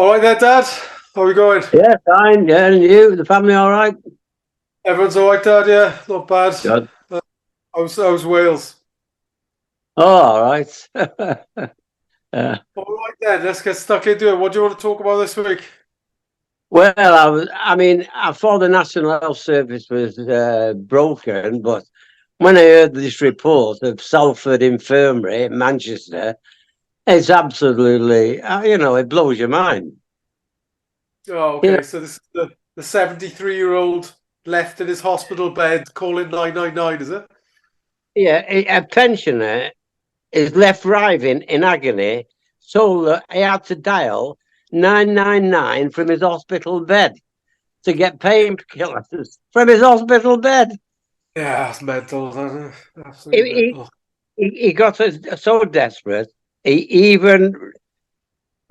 All right there, Dad. How are we going? Yeah, fine. Yeah, and you? The family all right? Everyone's all right, Dad. Yeah, not bad. Good. How's Wales? Oh, all right. All right then. Let's get stuck into it. What do you want to talk about this week? Well, I thought the National Health Service was broken, but when I heard this report of Salford Infirmary in Manchester, it's absolutely, it blows your mind. Oh, You know, okay. So this is the 73-year-old left in his hospital bed calling 999, is it? yeah, a pensioner is left writhing in agony, so that he had to dial 999 from his hospital bed to get painkillers from his hospital bed. Yeah, it's mental. Isn't it? Absolutely He, mental. he got so desperate, he even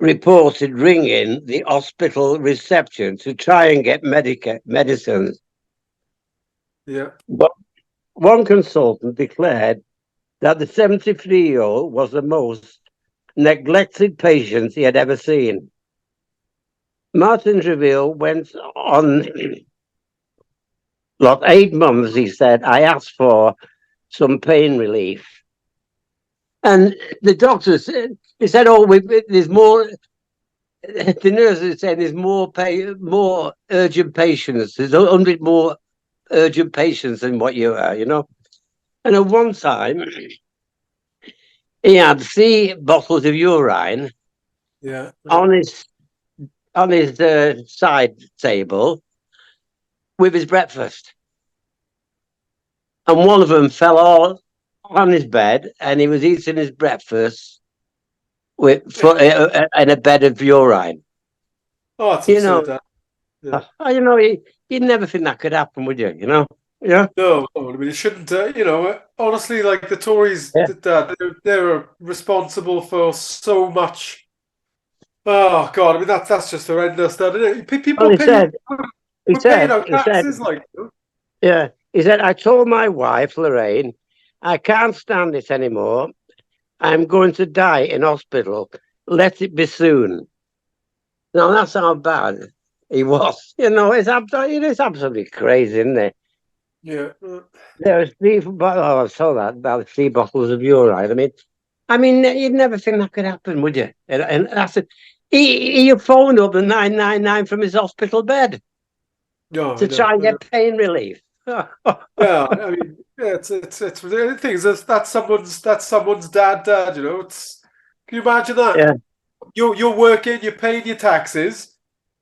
reported ringing the hospital reception to try and get medicines. Yeah. But one consultant declared that the 73-year-old was the most neglected patient he had ever seen. Martin Reveal went on, like 8 months, he said, I asked for some pain relief. And the doctors, he said, oh, there's more, the nurses said there's more urgent patients. There's 100 more urgent patients than what you are. And at one time, he had 3 bottles of urine Yeah. on his side table with his breakfast. And one of them fell all on his bed, and he was eating his breakfast in a bed of urine. Oh, it's You absurd, know, Dad. Yeah. you'd never think that could happen, would you? Yeah, No, no, I mean, it shouldn't. Honestly, like the Tories, yeah. they're responsible for so much. Oh God, I mean that's just horrendous. Well, People pay. he We're paying said, our he said, taxes, like. yeah, he said, I told my wife Lorraine, I can't stand this anymore. I'm going to die in hospital. Let it be soon. Now that's how bad he was. It's absolutely crazy, isn't it? Yeah. There was I saw that about 3 bottles of urine. I mean, you'd never think that could happen, would you? And that's it. He phoned up the 999 from his hospital bed No, I to know. try and get pain relief. Yeah, I mean, yeah, it's the thing is that's someone's dad. It's can you imagine that? Yeah, You're working, you're paying your taxes,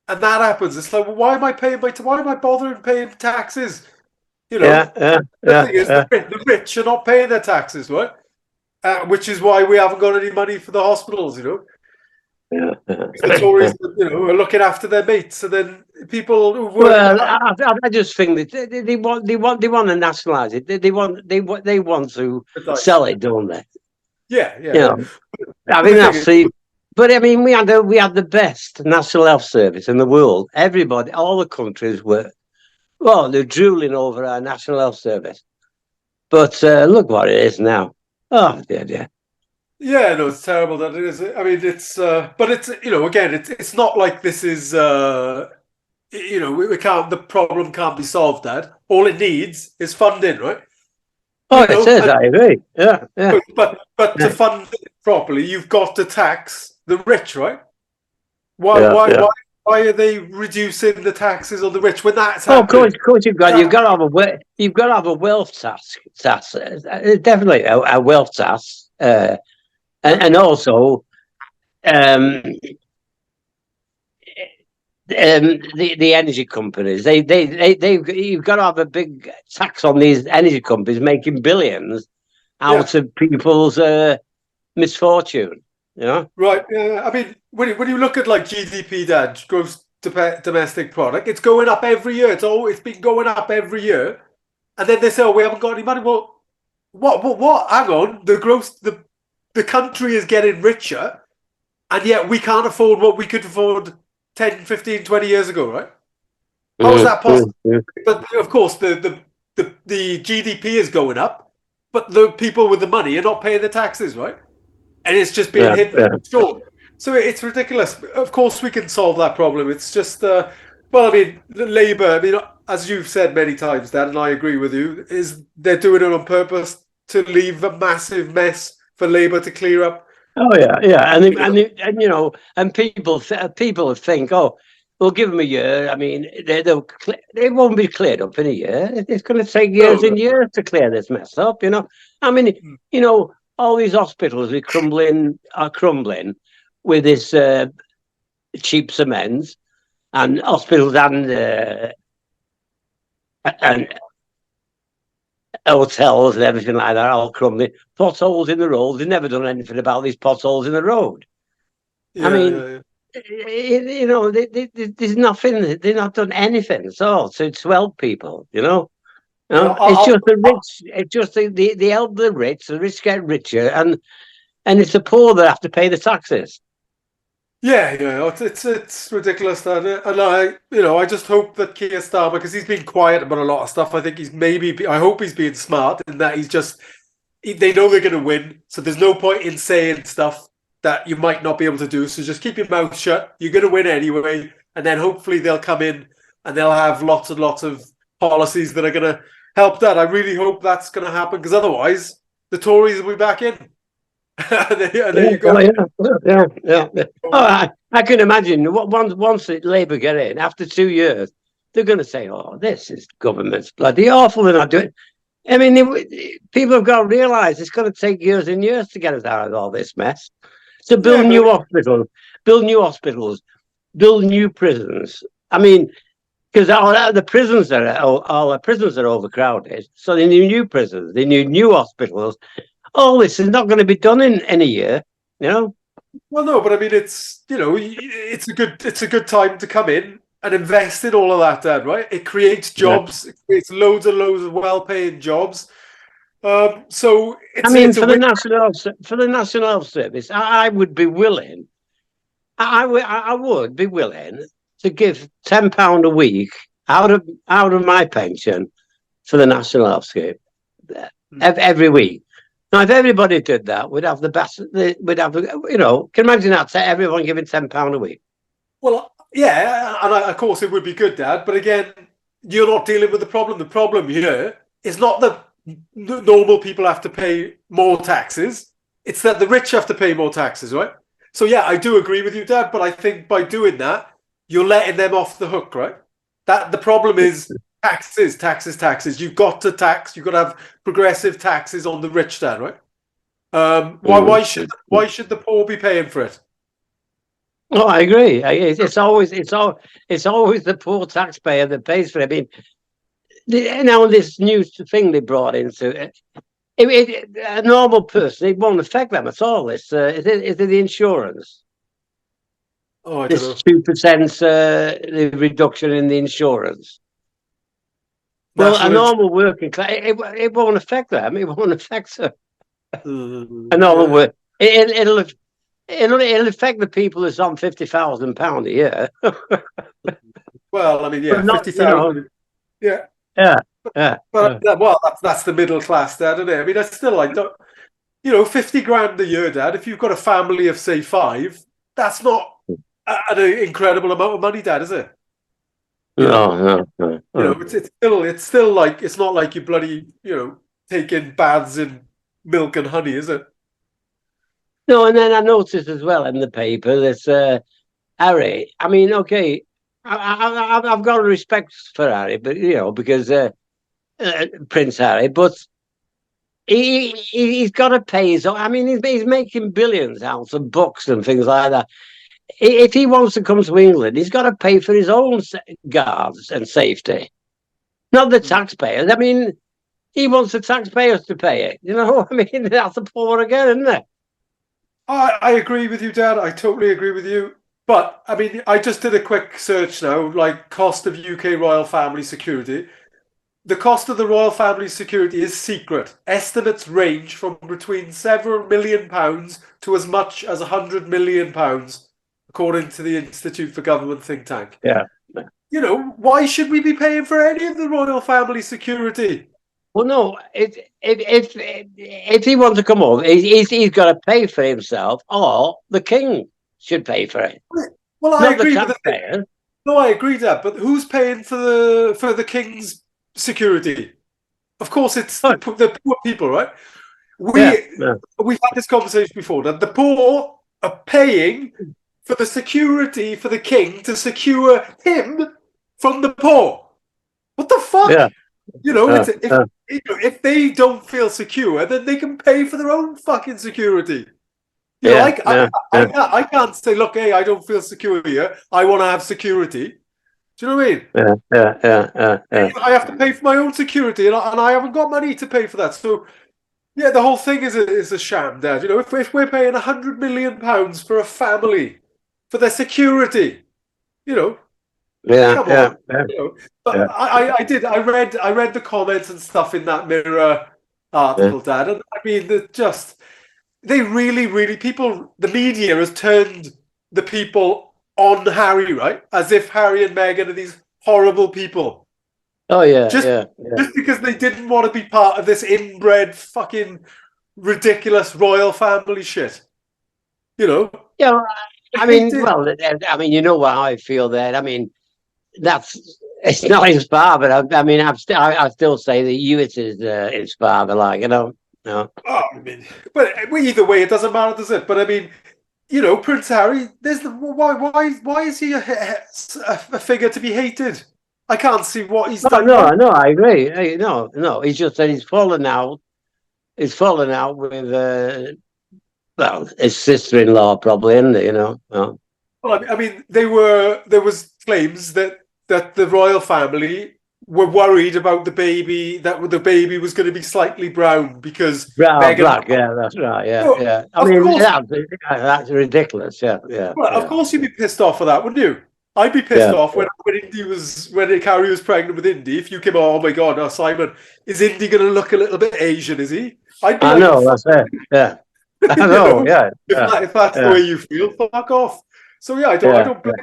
and that happens. It's like, well, why am I bothering paying taxes? You know, yeah, yeah, the yeah, thing is, yeah, the rich are not paying their taxes, right? Which is why we haven't got any money for the hospitals. yeah. Because the Tories, are looking after their mates, and then people who work. Well, I just think that they want to nationalise it. They want to sell it, don't they? Yeah, You yeah. know, I But think the thing that's is, the. But I mean, we had the best national health service in the world. Everybody, all the countries were they're drooling over our national health service. But look what it is now. Oh dear, dear. yeah, no, it's terrible that it is. I mean, but it's again, it's not like this is we can't. The problem can't be solved. Dad, all it needs is funding, right? Oh, it says. And I agree. Yeah, yeah, but to yeah, fund it properly, you've got to tax the rich, right? Why yeah, why yeah. why why are they reducing the taxes on the rich when that's Oh, of course, happening? of course, you've got to have a wealth tax. Definitely a wealth tax, and also um, the energy companies. They you've got to have a big tax on these energy companies making billions Yeah, out of people's misfortune. You know? right. Yeah, I mean, when you look at like GDP, Dad, gross domestic product, it's going up every year. It's been going up every year, and then they say, "Oh, we haven't got any money." Well, what? Hang on, the country is getting richer, and yet we can't afford what we could afford 10, 15, 20 years ago, right? How is Mm, that possible? mm, mm. But of course, the GDP is going up, but the people with the money are not paying the taxes, right? And it's just being Yeah, hidden. yeah, Sure. So it's ridiculous. Of course, we can solve that problem. It's just, well, I mean, Labour. I mean, as you've said many times, Dad, and I agree with you, is they're doing it on purpose to leave a massive mess for Labour to clear up. Oh yeah, yeah, You know, and you know, and people think, oh, we'll give them a year. I mean, they won't be cleared up in a year. It's going to take no, years and years to clear this mess up. You know, I mean, no. you know, all these hospitals are crumbling with this cheap cement, and hospitals and hotels and everything like that all crumbling. Potholes in the road. They've never done anything about these potholes in the road. I Yeah, mean, yeah, yeah. you know, there's nothing. They've not done anything at all to help people. You Yeah, know, it's just the rich. It's just the help the rich. The rich get richer, and it's the poor that have to pay the taxes. yeah, yeah. It's ridiculous that, and I just hope that Keir Starmer, because he's been quiet about a lot of stuff. I think I hope he's being smart in that he's just, they know they're going to win, so there's no point in saying stuff that you might not be able to do. So just keep your mouth shut. You're going to win anyway, and then hopefully they'll come in and they'll have lots and lots of policies that are going to help that. I really hope that's going to happen because otherwise the Tories will be back in. And there Yeah, you oh, go. yeah. Oh, I can imagine once Labour get in after 2 years, they're going to say, "Oh, this is government's bloody awful," and I do it. I mean, people have got to realise it's going to take years and years to get us out of all this mess. To Yeah, build but I new mean, hospitals, build new hospitals, build new prisons. I mean, because all the prisons are overcrowded, so they need new prisons, they need new hospitals. All this is not going to be done in a year, you know. well, no, but I mean, it's a good time to come in and invest in all of that, Dad. Right? It creates Yeah. jobs. It creates loads and loads of well-paying jobs. So I it's mean, it's a win. for the National Health Service, I would be willing. I would be willing to give £10 a week out of my pension for the National Health Scheme every week. Now, if everybody did that, we'd have the best. We'd have, you know, can you imagine that? Everyone giving £10 a week. Well, yeah, and of course it would be good, Dad. But again, you're not dealing with the problem. The problem here is not that normal people have to pay more taxes. It's that the rich have to pay more taxes, right? So yeah, I do agree with you, Dad. But I think by doing that, you're letting them off the hook, right? That the problem is taxes, taxes, taxes. You've got to tax. You've got to have progressive taxes on the rich, Dad, right? Why Mm. why should the poor be paying for it? Oh, I agree. It's always the poor taxpayer that pays for it. I mean, now this new thing they brought into it, a normal person, it won't affect them at all. Is it the insurance? Oh, I don't This know. 2% the reduction in the insurance. Well, a National insurance. normal working class, it won't affect them. It won't affect a normal Yeah. work. It'll affect the people that's on £50,000 a year, Well, I mean, yeah, but not, 50,000. Yeah. yeah, yeah. But well, that's the middle class, Dad, isn't it? I mean, that's still like, 50 grand a year, Dad. If you've got a family of say five, that's not an incredible amount of money, Dad, is it? You know, No. it's still like it's not like you bloody taking baths in milk and honey, is it? No, and then I noticed as well in the paper that Harry. I mean, okay, I've got respect for Harry, but because Prince Harry, but he's got to pay his own. I mean, he's making billions out of books and things like that. If he wants to come to England, he's got to pay for his own guards and safety, not the taxpayers. I mean, he wants the taxpayers to pay it. You know, I mean, that's the poor again, isn't it? I agree with you, Dad. I totally agree with you. But I mean, I just did a quick search now, like cost of UK royal family security. The cost of the royal family security is secret. Estimates range from between several million pounds to as much as £100 million, according to the Institute for Government think tank. Yeah. Why should we be paying for any of the royal family security? Well, no. If he wants to come over, he's got to pay for himself or the king. should pay for it, Well, I not the agree, but taxpayers. no, I agree that. But who's paying for the king's security? Of course, it's Oh, the poor people, right? yeah, We yeah, we've had this conversation before that the poor are paying for the security for the king to secure him from the poor. What the fuck? yeah, You know, yeah, it's yeah, if they don't feel secure, then they can pay for their own fucking security. You know, yeah, yeah, yeah, I can't say, look, hey, I don't feel secure here. I want to have security. Do you know what I mean? yeah, yeah, yeah, yeah. I have to pay for my own security, and I haven't got money to pay for that. So yeah, the whole thing is a sham, Dad. You know, if we're paying £100 million for a family for their security, you know, Yeah, come on, yeah, yeah, you know. But yeah, I read the comments and stuff in that Mirror yeah. article, Dad, and I mean, they really people, the media has turned the people on Harry, right? As if Harry and Meghan are these horrible people. Oh, yeah, Just yeah, yeah. just because they didn't want to be part of this inbred fucking ridiculous royal family shit. You know? Yeah, well, I I hate mean, it. well, I mean, you know how I feel there. I mean, that's it's not his father. I mean, I still say that Hewitt is his father. Like, no. Oh, I mean, but either way, it doesn't matter, does it? But I mean, you know, Prince Harry, there's the why is he a figure to be hated? I can't see what he's No, done no, wrong. no. I agree. No. It's just that he's fallen out. He's fallen out with well, his sister-in-law probably, isn't it? No. Well, I mean, there was claims that the royal family were worried about the baby, that the baby was going to be slightly brown because Brown, Meghan. black. Yeah, that's right. Yeah, No, yeah. I of mean, course, that's ridiculous. Yeah, yeah, well, of yeah, course, you'd be pissed off for that, wouldn't you? I'd be pissed yeah. off when Carrie was pregnant with Indy. If you came, oh my god, oh, Simon, is Indy going to look a little bit Asian? Is he? I'd be I like, know. fuck, That's it. Yeah, I you know. know, Yeah, yeah, if that's the yeah, way you feel, fuck off. So yeah, I yeah. don't blame.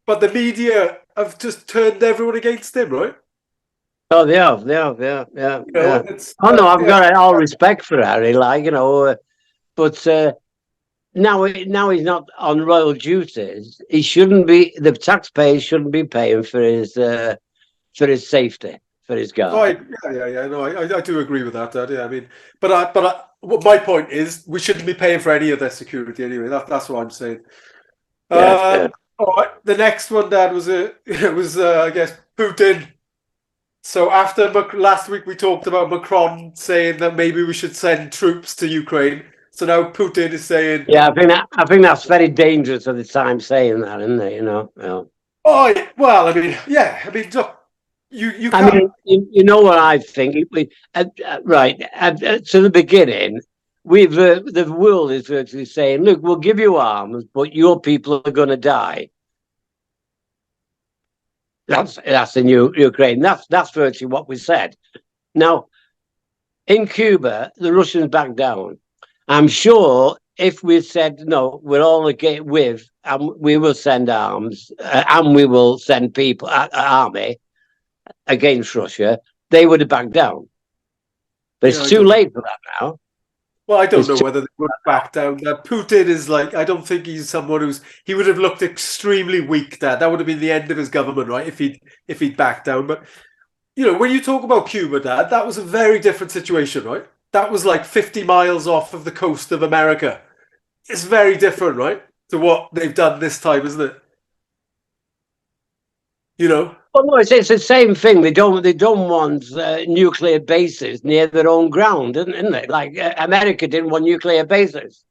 But the media have just turned everyone against him, right? Oh, yeah. You know, Yeah. and it's Oh no, I've yeah. got all respect for Harry, like but now he's not on royal duties. He shouldn't be. The taxpayers shouldn't be paying for his safety, for his Oh, guard. yeah. No, I do agree with that, Dad. Yeah, I mean, what my point is, we shouldn't be paying for any of their security anyway. That's what I'm saying. Yeah, yeah. All right. The next one, Dad, was it was I guess Putin. So after last week, we talked about Macron saying that maybe we should send troops to Ukraine. So now Putin is saying, Yeah, I think that's very dangerous at the time saying that, isn't it? Yeah. "Oh, well, I mean, yeah, I mean, look, you I can't." mean, you know what I think? Right to the beginning, the world is virtually saying, "Look, we'll give you arms, but your people are going to die." That's in Ukraine. That's virtually what we said. Now, in Cuba, the Russians backed down. I'm sure if we said no, we're all okay with, and we will send arms, and we will send people, army against Russia, they would have backed down. But Yeah, it's I too don't know. late for that now. Well, I don't It's know too whether they would back down. Putin is like, I don't think he's someone he would have looked extremely weak. That would have been the end of his government, right? If he'd backed down. But you know, when you talk about Cuba, Dad, that was a very different situation, right? That was like 50 miles off of the coast of America. It's very different, right, to what they've done this time, isn't it? You know, well, no, it's the same thing. They don't want nuclear bases near their own ground, isn't it? Like America didn't want nuclear bases.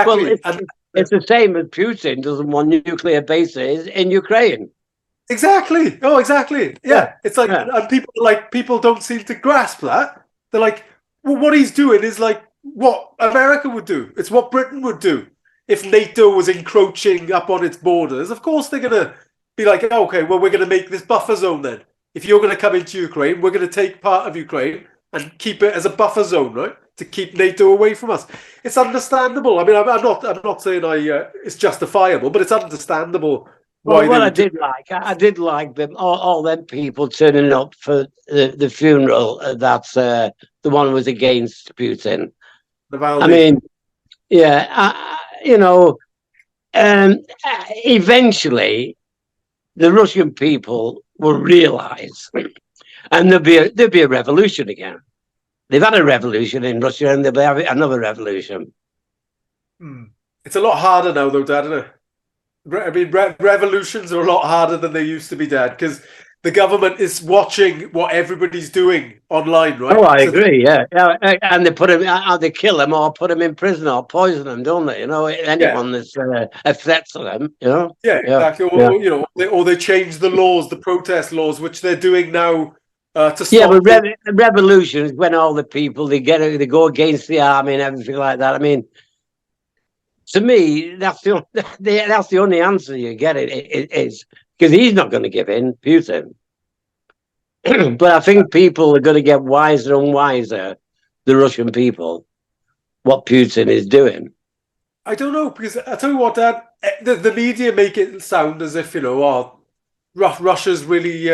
Well, exactly, it's and it's the same as Putin doesn't want nuclear bases in Ukraine. exactly. Oh, exactly. Yeah, Yeah, it's like, yeah, and people don't seem to grasp that. They're like, well, what he's doing is like what America would do. It's what Britain would do if NATO was encroaching up on its borders. Of course, they're gonna be like, okay, well, we're gonna make this buffer zone then. If you're gonna come into Ukraine, we're gonna take part of Ukraine and keep it as a buffer zone, right? To keep NATO away from us. It's understandable. I mean, I'm not saying it's justifiable, but it's understandable well, why they what would do I did like them, all them people turning up for the funeral. That's the one who was against Putin. the I Valdi. mean, yeah, you know, eventually the Russian people will realise, and there'll be a revolution again. They've had a revolution in Russia, and they'll have another revolution. It's a lot harder now, though, Dad, isn't it? I mean, revolutions are a lot harder than they used to be, Dad, because the government is watching what everybody's doing online, right? Oh, I So, agree. Yeah, and they put him, they kill him or put him in prison or poison him, don't they? You know, yeah, anyone that's a threat to them. You know. yeah, Yeah, exactly. yeah, Or, or they change the laws, the protest laws, which they're doing now to yeah. But stop things. revolution is when all the people they go against the army and everything like that. I mean, to me, that's the only answer you get. It is because he's not going to give in, Putin. But I think people are going to get wiser and wiser, the Russian people, what Putin is doing. I don't know, because I tell you what, Dad, the media make it sound as if, Russia's really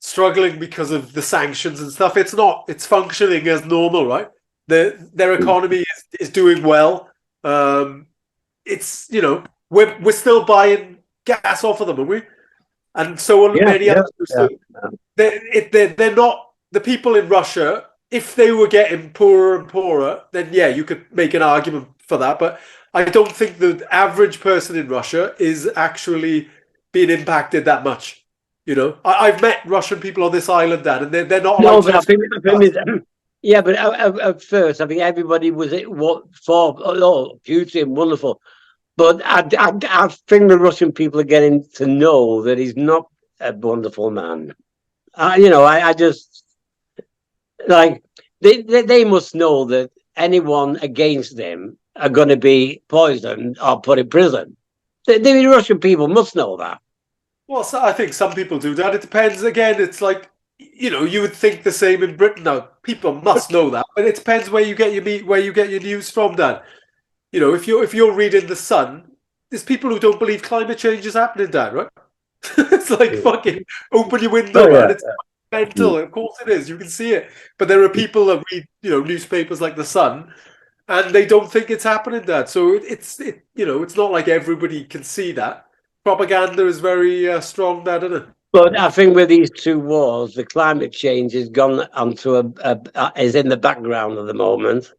struggling because of the sanctions and stuff. It's not. It's functioning as normal, right? Their economy is doing well. It's we're still buying gas off of them, aren't we? And so are Yeah, many yeah, others. yeah. So they're not the people in Russia. If they were getting poorer and poorer, then yeah, you could make an argument for that. But I don't think the average person in Russia is actually being impacted that much. I've met Russian people on this island, Dad, and they're not allowed No, to but just. yeah, but at first, I think everybody was what for. Oh, Putin, wonderful. But I think the Russian people are getting to know that he's not a wonderful man. I just like they must know that anyone against them are going to be poisoned or put in prison. The Russian people must know that. Well, so I think some people do that. It depends. Again, it's like you would think the same in Britain. Now, people must know that, but it depends where you get your news from, Dad. If you're reading the Sun, there's people who don't believe climate change is happening, Dad. Right? It's like fucking open your window, Oh man. yeah. It's mental. Of course it is. You can see it. But there are people that read, newspapers like the Sun, and they don't think it's happening, Dad. So it's not like everybody can see that. Propaganda is very strong, Dad, isn't it? But I think with these two wars, the climate change has gone onto is in the background at the moment,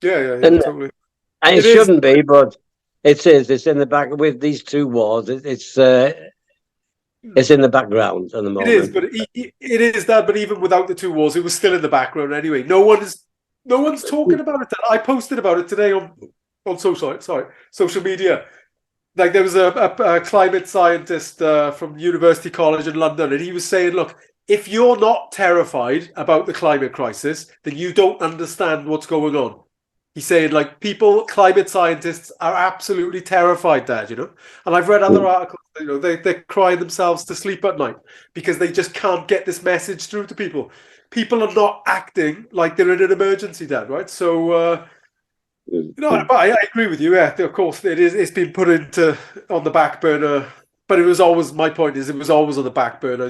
Yeah, and totally. it It is. shouldn't be, but it is. It's in the back with these two wars. It's in the background at the It is, moment. but it is that. But even without the two wars, it was still in the background anyway. No one's talking about it. I posted about it today on social media. Like there was a climate scientist from University College in London, and he was saying, look, if you're not terrified about the climate crisis, then you don't understand what's going on. He's saying like climate scientists are absolutely terrified, Dad, And I've read other articles, they're crying themselves to sleep at night because they just can't get this message through to people. People are not acting like they're in an emergency, Dad, right? So but I agree with you. Yeah, of course it is. It's been put on the back burner, but it was always my point is it was always on the back burner.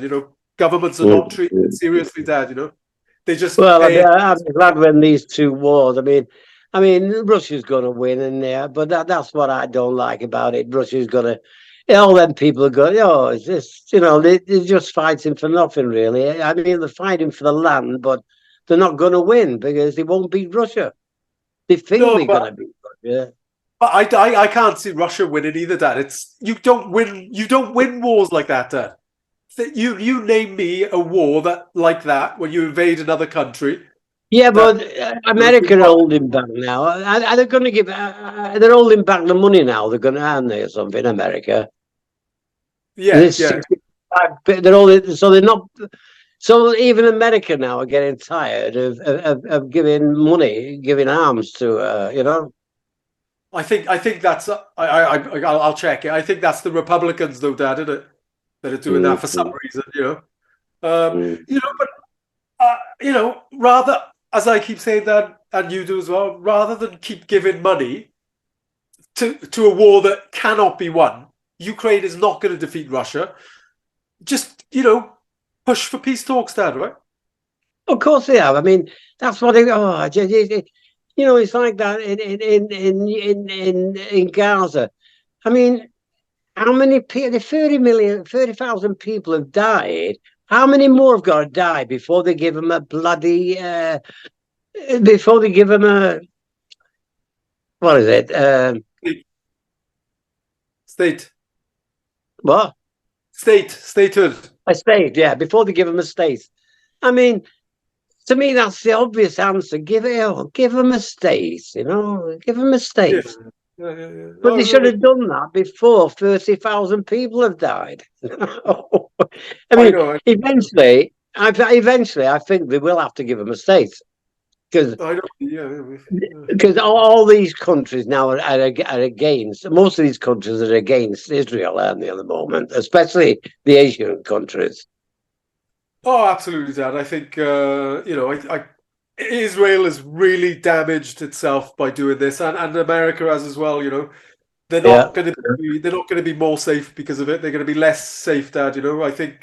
Governments are not treating it seriously, Dad. They just Well, pay. I'm glad when these two wars. I mean, Russia's going to win in there, but that's what I don't like about it. Russia's going to. All them people are going, oh, it's just, they're just fighting for nothing, really. I mean, they're fighting for the land, but they're not going to win because they won't beat Russia. They think No, they're going to beat Russia. but I can't see Russia winning either, Dad. It's you don't win wars like that, Dad. You name me a war like that when you invade another country. Yeah, That but America are holding back now. Are they going to give? They're holding back the money now. They're going to earn there or something. America. yeah, It's yeah. 65. They're all so they're not. So even America now are getting tired of giving money, giving arms to. I think that's I'll check it. I think that's the Republicans though, Dad, isn't it? That are doing that for some Mm, reason. Um, mm. but rather, as I keep saying that, and you do as well, rather than keep giving money to a war that cannot be won, Ukraine is not going to defeat Russia. Just push for peace talks, Dad, right? Of course they have. I mean, that's what they. Oh, it's like that in Gaza. I mean, how many people? The 30,000 people have died. How many more have got to die before they give them a bloody? Before they give them a, what is it? State. What? Statehood. A state? Yeah, before they give them a state. I mean, to me, that's the obvious answer. Give them a state. Give them a Yeah. state. Yeah. But Oh, they should no, have done that before 30,000 people have died. I I mean, know. eventually, I think they will have to give them a state because I know. Yeah. all these countries now are against. Most of these countries are against Israel, aren't they, at the moment, especially the Asian countries. Oh, absolutely, Dad. I think Israel has really damaged itself by doing this, and America has as well. They're Yeah. not going to they're not going to be more safe because of it. They're going to be less safe, Dad. I think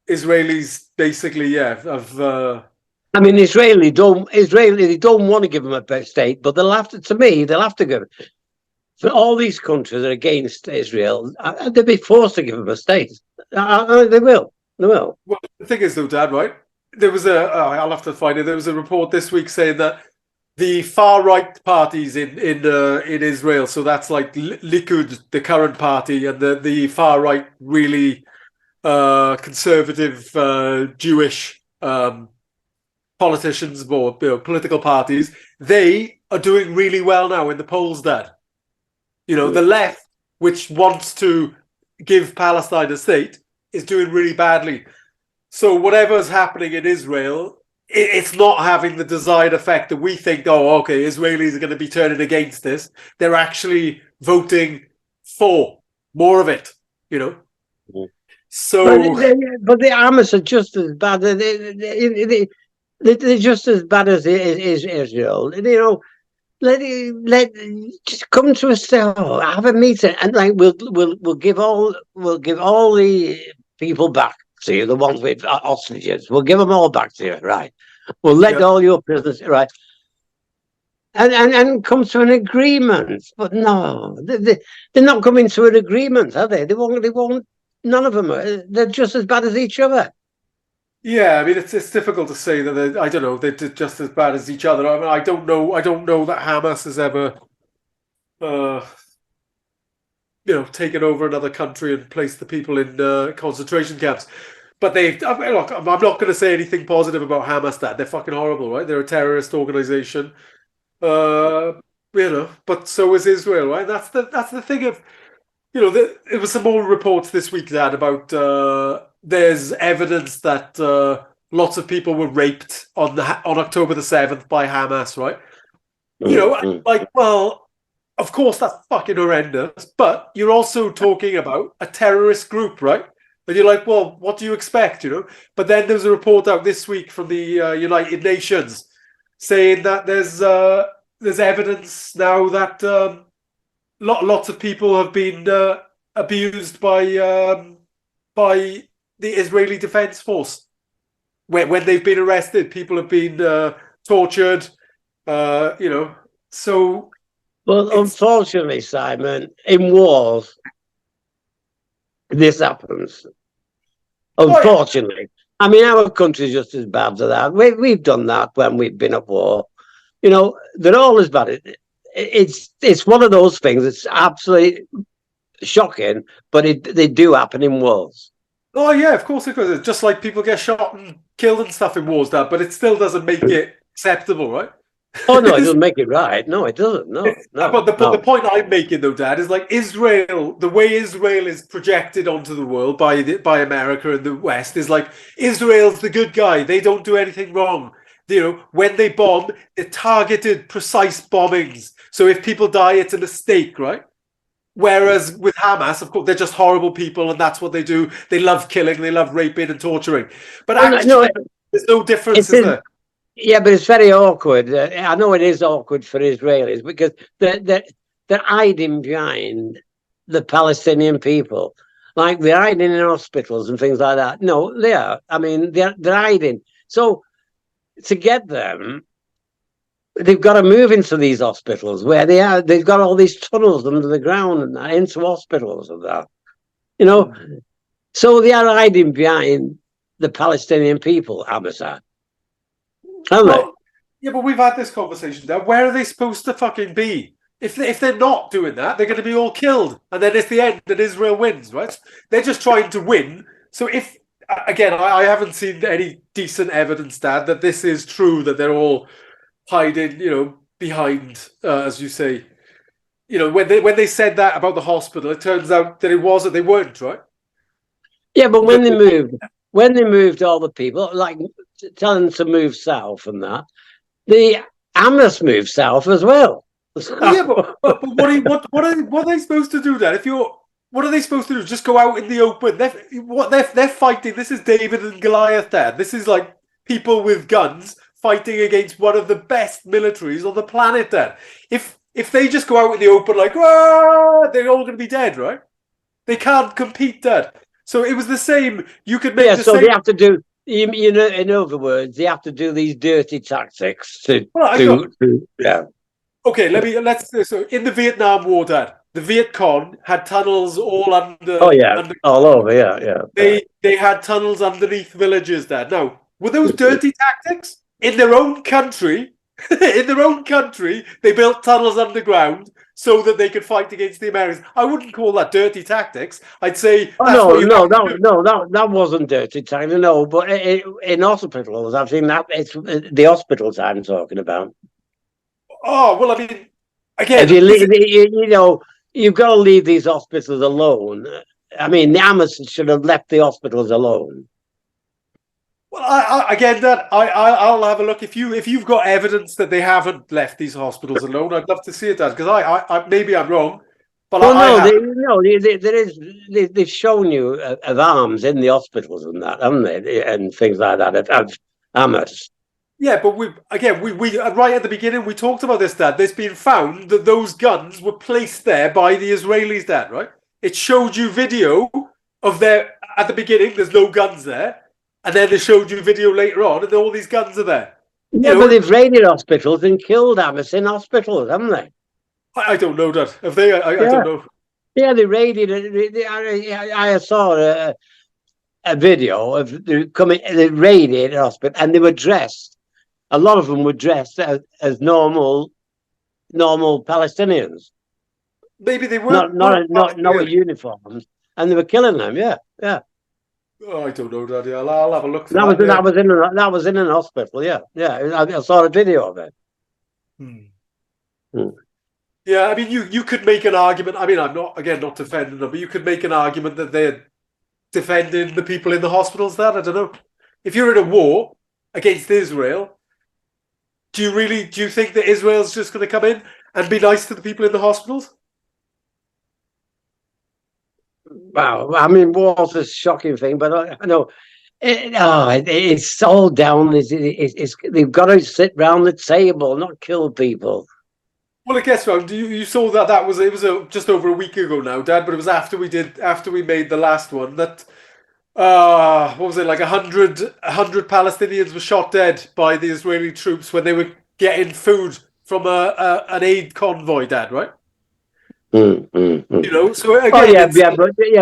Israelis basically, yeah, have. I mean, Israeli they don't want to give them a state, but they'll have to. To me, they'll have to give. For all these countries that are against Israel, they'll be forced to give them a state. They will. They will. Well, the thing is, though, Dad, right? There was I'll have to find it. There was a report this week saying that the far right parties in Israel, so that's like Likud, the current party, and the far right, really conservative Jewish politicians, more political parties, they are doing really well now in the polls, Dad. The left, which wants to give Palestine a state, is doing really badly. So whatever's happening in Israel, it's not having the desired effect that we think, oh, okay, Israelis are going to be turning against this. They're actually voting for more of it, So, but the Hamas are just as bad. They're just as bad as Israel. Let just come to a have a meeting, and like we'll give all the people back to you, the ones with hostages. We'll give them all back to you, right? We'll let all your prisoners, right? And come to an agreement. But no, they're not coming to an agreement, are they? They won't. They won't. None of them they're just as bad as each other. yeah, I mean, it's difficult to say that I don't know, they're just as bad as each other. I mean, I don't know that Hamas has ever, uh, taken over another country and placed the people in concentration camps. But I mean, look, I'm not going to say anything positive about Hamas. That they're fucking horrible, right? They're a terrorist organization. But so is Israel, right? That's the thing of, there was some more reports this week, Dad, about there's evidence that lots of people were raped on October the 7th by Hamas, right? Like, well, of course that's fucking horrendous, but you're also talking about a terrorist group, right? And you're like, well, what do you expect, But then there's a report out this week from the United Nations saying that there's evidence now that lots of people have been abused by the Israeli Defense Force. When they've been arrested, people have been tortured. So. Well, unfortunately, Simon, in wars, this happens. Unfortunately, yeah. I mean, our country's just as bad as that. We've done that when we've been at war. They're all as bad. It's one of those things. It's absolutely shocking, but they do happen in wars. Oh yeah, of course it does. Just like people get shot and killed and stuff in wars, Dad, but it still doesn't make it acceptable, right? Oh no, it doesn't make it right. No, it doesn't. No. But the point I'm making, though, Dad, is like Israel. The way Israel is projected onto the world by America and the West is like Israel's the good guy. They don't do anything wrong. When they bomb, they're targeted, precise bombings. So if people die, it's a mistake, right? Whereas with Hamas, of course, they're just horrible people, and that's what they do. They love killing, they love raping and torturing. But actually, there's no difference, is there? Yeah, but it's very awkward. I know it is awkward for Israelis because they're hiding behind the Palestinian people. Like they're hiding in hospitals and things like that. No, they are. I mean, they're hiding. So to get them, they've got to move into these hospitals where they are. They've got all these tunnels under the ground and that, into hospitals and that. You know, so they are hiding behind the Palestinian people, Hamas are, aren't they? Well, yeah, but we've had this conversation now. Where are they supposed to fucking be? If they're not doing that, they're going to be all killed, and then it's the end, and Israel wins, right? They're just trying to win. So if again, I haven't seen any decent evidence, Dad, that this is true, that they're all hiding, behind, as you say, when they said that about the hospital, it turns out that it wasn't. They weren't, right? Yeah, but when they moved all the people, like telling them to move south and that, the Hamas moved south as well. Well, yeah, but what are they supposed to do then? What are they supposed to do? Just go out in the open? They're fighting. This is David and Goliath. Dad. This is like people with guns fighting against one of the best militaries on the planet. Dad. If they just go out in the open like, they're all going to be dead, right? They can't compete, Dad. So it was the same. You could make so they have to do. In other words, they have to do these dirty tactics to yeah. Okay, so in the Vietnam War, Dad, the Viet Cong had tunnels all under. Oh yeah, all over. Yeah. They had tunnels underneath villages, Dad. Now, were those dirty tactics in their own country? In their own country, they built tunnels underground so that they could fight against the Americans. I wouldn't call that dirty tactics. I'd say. That wasn't dirty tactics. No, but in hospitals, I've seen that. It's the hospitals I'm talking about. Oh, well, I mean, again, if you've got to leave these hospitals alone. I mean, the Hamas should have left the hospitals alone. Well, I'll have a look. If you've got evidence that they haven't left these hospitals alone, I'd love to see it, Dad. Because I maybe I'm wrong, but they've shown you of arms in the hospitals and that, haven't they? And things like that of Hamas. Yeah, but we right at the beginning we talked about this, Dad. There's been found that those guns were placed there by the Israelis, Dad. Right? It showed you video of at the beginning. There's no guns there, and then they showed you video later on, and all these guns are there. Yeah, but they've raided hospitals and killed Hamas in hospitals, haven't they? I don't know, Dad. Have they? I don't know. Yeah, they raided. I saw a video of they raided a hospital, and they were dressed. A lot of them were dressed as normal Palestinians. Maybe they were not uniforms, and they were killing them. Yeah. Oh, I don't know, Daddy. I'll have a look. That was in an hospital. Yeah. I saw a video of it. Yeah, I mean, you could make an argument. I mean, I'm not defending them, but you could make an argument that they're defending the people in the hospitals. That I don't know. If you're in a war against Israel. Do you think that Israel's just going to come in and be nice to the people in the hospitals? Wow, I mean, war's a shocking thing, but I know it's all down. They've got to sit round the table, not kill people. Well, I guess you saw that was just over a week ago now, Dad. But it was after we made the last one that. What was it, like 100 Palestinians were shot dead by the Israeli troops when they were getting food from an aid convoy, Dad, right? So again,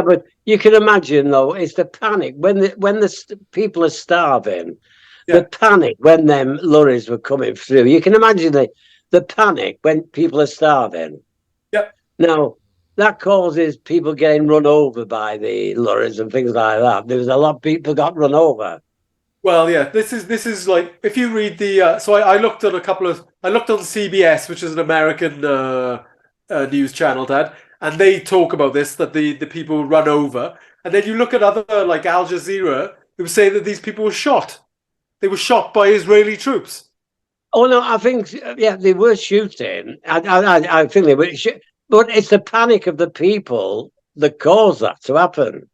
but you can imagine though, it's the panic when the people are starving, the panic when them lorries were coming through. You can imagine the panic when people are starving. Yeah. Now, that causes people getting run over by the lorries and things like that. There was a lot of people got run over. Well, yeah, this is like if you read the. So I looked on I looked on CBS, which is an American news channel, Dad, and they talk about this that the people run over, and then you look at other like Al Jazeera, who say that these people were shot. They were shot by Israeli troops. Oh no, I think they were shooting. I think they were. But it's the panic of the people that caused that to happen.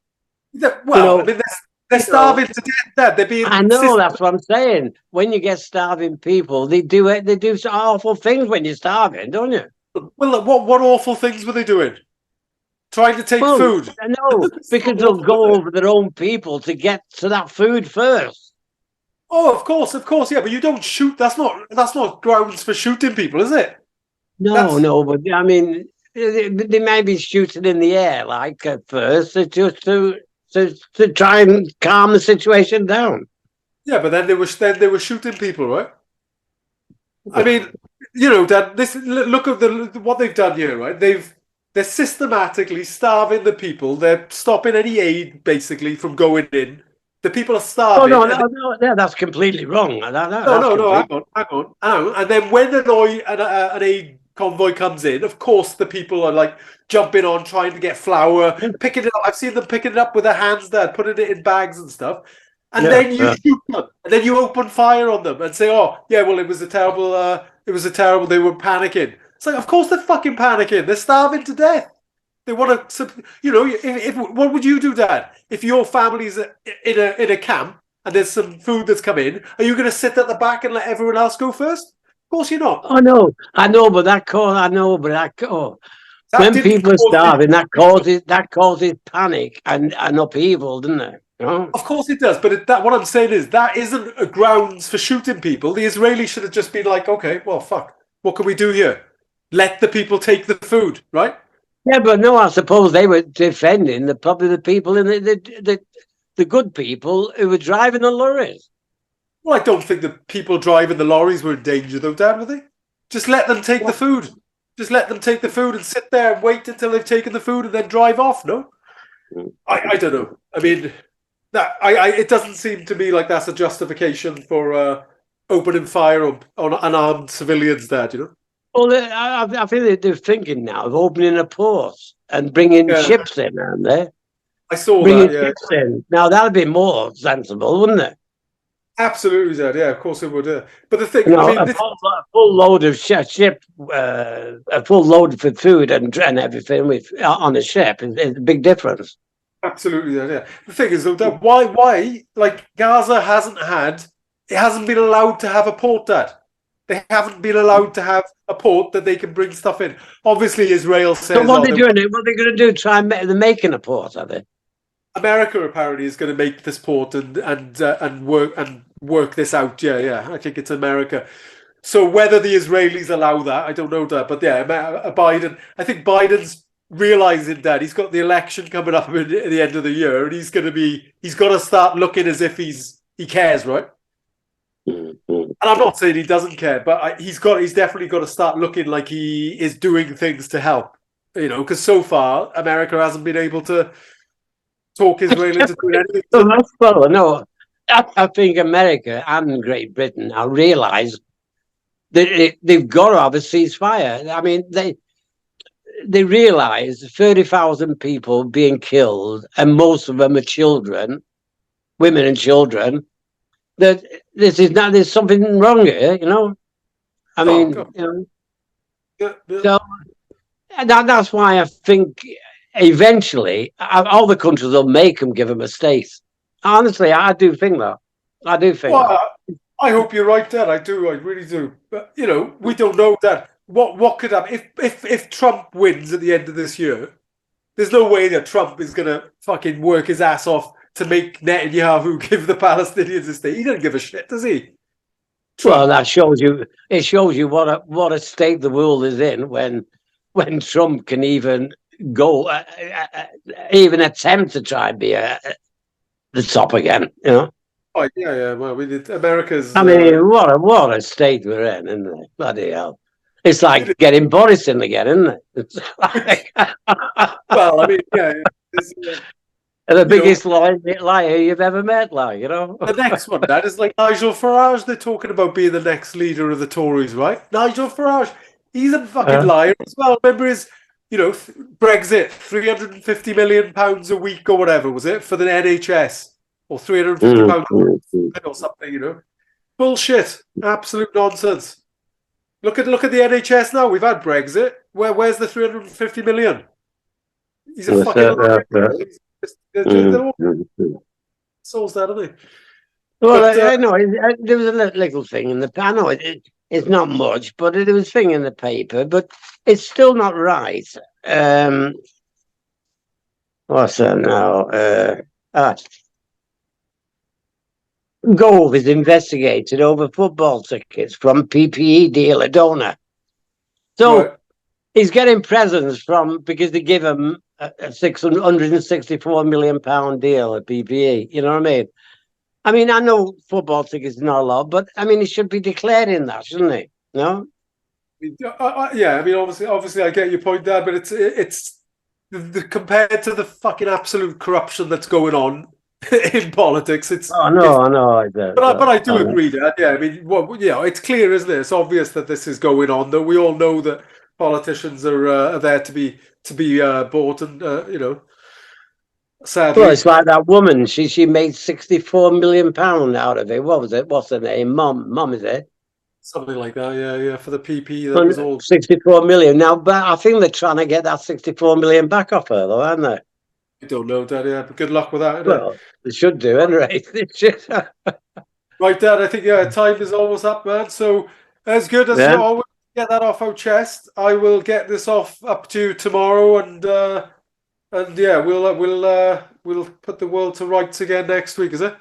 Well, I mean, they're starving to death. Dad. They're being. I know, that's what I'm saying. When you get starving people, they do awful things when you're starving, don't you? Well, what awful things were they doing? Trying to take food? No, because they'll go over their own people to get to that food first. Oh, of course, yeah. But you don't shoot. That's not grounds for shooting people, is it? No, That's no, but I mean, they may be shooting in the air, like at first, just to try and calm the situation down. yeah. But then they were shooting people, right? I mean, Dad. Look at what they've done here, right? They're systematically starving the people. They're stopping any aid basically from going in. The people are Oh starving, no, and no, no, yeah, that's completely wrong. no, That's no, no. complete. Hang on. And then when an aid convoy comes in, of course the people are like jumping on, trying to get flour, picking it up. I've seen them picking it up with their hands, there, putting it in bags and stuff. And Yeah, then you yeah. shoot them, and then you open fire on them and say, "Oh, yeah, well, it was a terrible. It was a terrible. They were panicking." It's like, of course they're fucking panicking. They're starving to death. They want to, if what would you do, Dad, if your family's in a camp and there's some food that's come in? Are you going to sit at the back and let everyone else go first? Of course you're not. Oh no, I know, but that cause I know, but that oh, That when didn't people are cause the. starving, that causes panic and upheaval, doesn't it? You know? Of course it does, but what I'm saying is that isn't a grounds for shooting people. The Israelis should have just been like, okay, well, fuck, what can we do here? Let the people take the food, right? Yeah, but no, I suppose they were defending probably the people in the good people who were driving the lorries. Well, I don't think the people driving the lorries were in danger, though, Dan, were they? Just let them take the food. Just let them take the food and sit there and wait until they've taken the food and then drive off. No, I don't know. I mean, it doesn't seem to me like that's a justification for opening fire on unarmed civilians. There, you know. Well, I feel they're thinking now of opening a port and bringing Yeah, ships in, aren't they? I saw Bringing that. Yeah, ships in. Now that'd be more sensible, wouldn't it? absolutely, Dad. Yeah, of course it would. But the thing, You I know, mean, a full load of ship, a full load for food and everything on a ship is a big difference. absolutely, Dad. Yeah. The thing is, though, Dad, why, like Gaza it hasn't been allowed to have a port, Dad. They haven't been allowed to have a port that they can bring stuff in. Obviously, Israel So says, what "Oh, they're doing? What they're going to do? They're making a port, are they? America apparently is going to make this port and work this out." Yeah, yeah. I think it's America. So whether the Israelis allow that, I don't know that. But yeah, Biden. I think Biden's realizing that he's got the election coming up at the end of the year, and he's got to start looking as if he cares, right? Mm-hmm. And I'm not saying he doesn't care, but he's definitely got to start looking like he is doing things to help. Because so far America hasn't been able to talk Israel into doing anything. Well, no, I think America and Great Britain now realise that they've got to have a ceasefire. I mean, they realise 30,000 people being killed, and most of them are children, women and children. That there's something wrong here, you know. I Oh mean, God, you know, yeah, yeah. so that's why I think eventually all the countries will make them give them a state. Honestly, I do think that. I do think Well, that. I hope you're right, Dad. I do. I really do. But we don't know, Dad. What could happen if Trump wins at the end of this year? There's no way that Trump is gonna fucking work his ass off to make Netanyahu give the Palestinians a state. He doesn't give a shit, does he? Well, Trump. that shows you. It shows you what a state the world is in when Trump can even go, even attempt to try and be the top again. You know. Oh yeah, yeah. Well, we did. America's. I mean, what a state we're in, isn't it? Bloody hell! It's like getting Boris in again, isn't it? It's like Well, I mean, yeah. It's, the you know, biggest liar you've ever met, like you know. the next one, that is like Nigel Farage. They're talking about being the next leader of the Tories, right? Nigel Farage, he's a fucking liar as well. Remember his, Brexit, £350 million a week or whatever was it for the NHS, or £350 or something, bullshit, absolute nonsense. Look at the NHS now. We've had Brexit. Where's the 350 million? He's a fucking liar. They're all souls that, aren't they? Well, But I know there was a little thing in the. I know it's not much, but there was a thing in the paper, but it's still not right. What's that now? Gove is investigated over football tickets from PPE dealer donor. So Right. he's getting presents from because they give him a £664 million deal at PPE. You know what I mean, I know football tickets are not a lot, but I mean, he should be declaring that, shouldn't he? No? Yeah, I mean, obviously, I get your point there, but it's compared to the fucking absolute corruption that's going on in politics. Oh, It's. no, I know. But I do agree that. Yeah, I mean, it's clear, isn't it? It's obvious that this is going on. That we all know that politicians are there to be bought, and Well, sadly, it's like that woman. She made £64 million out of it. What was it? What's her name? Mum, is it? something like that. Yeah, yeah. For the PP, that was all. 64 million now, but I think they're trying to get that 64 million back off her, though, aren't they? I don't know, Dad. Yeah, but good luck with that. Innit? Well, they should do, anyway. They should. Right, Dad. I think time is almost up, man. So as good as you Yeah. always get that off our chest, I will get this off up to you tomorrow, and yeah, we'll put the world to rights again next week. Is it?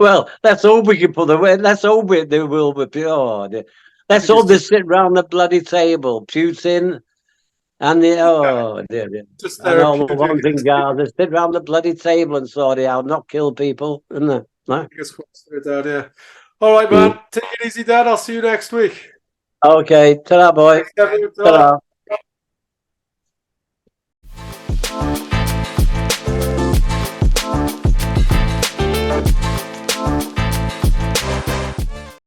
Well, let's hope we can put the way. Let's hope they will be. Oh, let's hope they sit round the bloody table, Putin and the Just and all the therapeutic. ones in Gaza. Sit round the bloody table and sort it out, not kill people, isn't it? No? Dad, yeah. All right, Mm. man. Take it easy, Dad. I'll see you next week. Okay, ta-ra, boy. Thanks, Kevin. Ta-ra. Ta-ra.